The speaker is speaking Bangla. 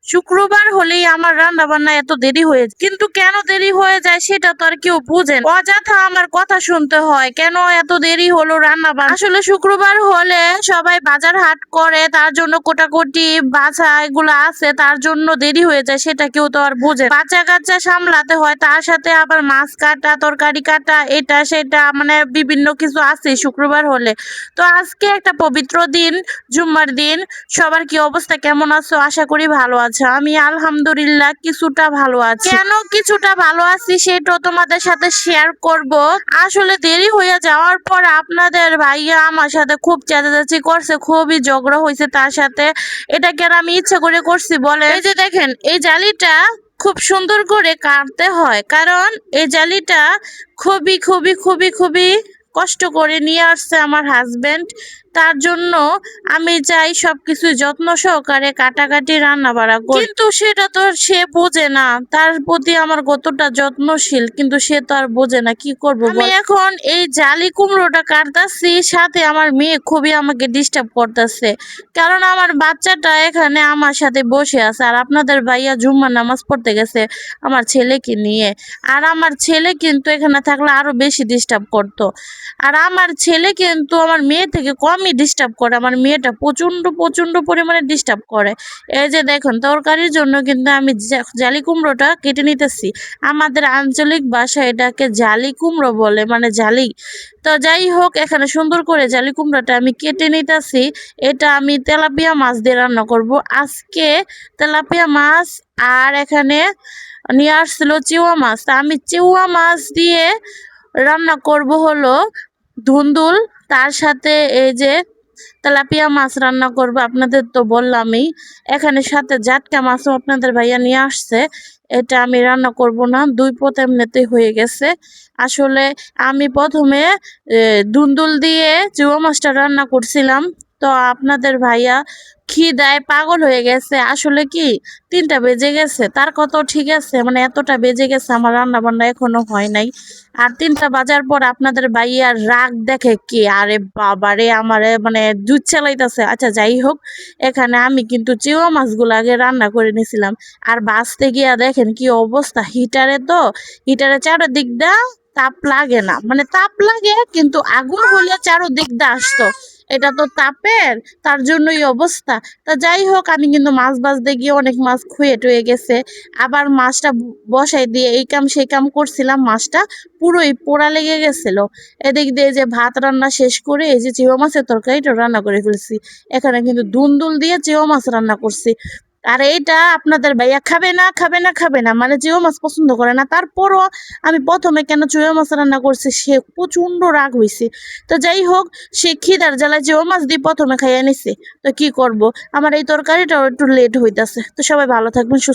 শুক্রবার হলেই আমার রান্না বান্না এত দেরি হয়ে যায়, কিন্তু কেন দেরি হয়ে যায় সেটা তো আর কেউ বুঝেন, অযথা আমার কথা শুনতে হয় কেন এত দেরি হলো রান্না বান্না। আসলে শুক্রবার হলে সবাই বাজার হাট করে, তার জন্য কোটাকুটি বাছা এগুলো আছে, তার জন্য দেরি হয়ে যায়, সেটা কেউ তো আর বুঝে। বাচ্চা কাচ্চা সামলাতে হয়, তার সাথে আবার মাছ কাটা তরকারি কাটা এটা সেটা, মানে বিভিন্ন কিছু আছে শুক্রবার হলে। তো আজকে একটা পবিত্র দিন, জুম্মার দিন। সবার কি অবস্থা, কেমন আছো? আশা করি ভালো আছো। আমি আলহামদুলিল্লাহ কিছুটা ভালো আছি। কেন কিছুটা ভালো আছি সেটা তোমাদের সাথে শেয়ার করব। আসলে দেরি হয়ে যাওয়ার পর আপনাদের ভাইয়া আমার সাথে খুব চেঁচামেচি করছে, খুবই ঝগড়া হয়েছে তার সাথে। এটা কেন আমি ইচ্ছা করে করছি বলে? এই যে দেখেন, এই জালিটা খুব সুন্দর করে কাটতে হয়, কারণ এই জালিটা খুবই খুবই খুবই খুবই কষ্ট করে নিয়ে আসছে আমার হাজবেন্ড। তার জন্য আমি চাই সবকিছু যত্ন সহকারে কাটাকাটি রান্না বাড়া করি, কিন্তু সেটা তো সে বোঝে না। তার প্রতি আমার কতটা যত্নশীল, কিন্তু সে তো আর বোঝে না, কি করব বল। আমি এখন এই জালি কুমড়োটা কাটতাছি, সাথে আমার মেয়ে খুবই আমাকে ডিস্টার্ব করতেছে, কারণ আমার বাচ্চাটা এখানে আমার সাথে বসে আছে, আর আপনাদের ভাইয়া জুম্মার নামাজ পড়তে গেছে আমার ছেলেকে নিয়ে। আর আমার ছেলে কিন্তু এখানে থাকলে আরো বেশি ডিস্টার্ব করতো। আর আমার ছেলে কিন্তু আমার মেয়ে থেকে কমই ডিস্টার্ব করে, আমার মেয়েটা প্রচন্ড প্রচন্ড পরিমাণে ডিস্টার্ব করে। এই যে দেখুন, তরকারির জন্য কিন্তু আমি জালি কুমড়োটা কেটে নিতেছি। আমাদের আঞ্চলিক ভাষায় এটাকে জালি কুমড়ো বলে, মানে জালি। তো যাই হোক, এখানে সুন্দর করে জালি কুমড়োটা আমি কেটে নিতেছি। এটা আমি তেলাপিয়া মাছ দিয়ে রান্না করব আজকে। তেলাপিয়া মাছ আর এখানে নিয়ে আসছিল চিওয়া মাছ, তা আমি চিওয়া মাছ দিয়ে রান্না করব হলো ধুন্দুল, তার সাথে এই যে তেলাপিয়া মাছ রান্না করব। আপনাদের তো বললামই, এখানে সাথে জাটকা মাছও আপনাদের ভাইয়া নিয়ে আসছে। এটা আমি রান্না করব না, দুই পদ এমনিতেই হয়ে গেছে। আসলে আমি প্রথমে ধুন্দুল দিয়ে চিংড়ি মাছটা রান্না করছিলাম, তো আপনাদের ভাইয়া খিদায় পাগল হয়ে গেছে। আসলে কি 3টা বেজে গেছে, তার কত ঠিক আছে, মানে এতটা বেজে গেছে আমার রান্না বান্না এখনো হয় নাই। আর 3টা বাজার পর আপনাদের ভাইয়ার রাগ দেখে কি, আরে বাবারে আমারে মানে দুধ চালাইতেছে। আচ্ছা যাই হোক, এখানে আমি কিন্তু চিংড়ি মাছগুলো আগে রান্না করে নিয়েছিলাম। আর বাঁচতে গিয়া দেখেন কি অবস্থা, হিটারে তো হিটারে চারোদিক দা তাপ লাগে না, মানে তাপ লাগে কিন্তু আগুন হলে চারোদিক দা আসতো, এটা তো তাপের, তার জন্যই অবস্থা। তা যাই হোক, আমি কিন্তু মাছ বাছতে গিয়ে অনেক মাছ খুয়ে টুয়ে গেছে। আবার মাছটা বসাই দিয়ে এই কাম সেই কাম করছিলাম, মাছটা পুরোই পোড়া লেগে গেছিল। এদিক দিয়ে যে ভাত রান্না শেষ করে এই যে চিংড়ি মাছের তরকারিটা রান্না করে ফেলছি। এখানে কিন্তু দুন্দুল দিয়ে চিংড়ি মাছ রান্না করছি। আর এইটা আপনাদের ভাইয়া খাবে না খাবে না খাবে না, মানে চিংড়ি মাছ পছন্দ করে না। তারপরও আমি প্রথমে কেন চিংড়ি মাছ রান্না করছি, সে প্রচন্ড রাগ হয়েছে। তো যাই হোক, সে খিদার জ্বালায় চিংড়ি মাছ দিয়ে প্রথমে খাইয়া নিছে। তো কি করব, আমার এই তরকারিটাও একটু লেট হইতাছে। তো সবাই ভালো থাকবেন, সুস্থ।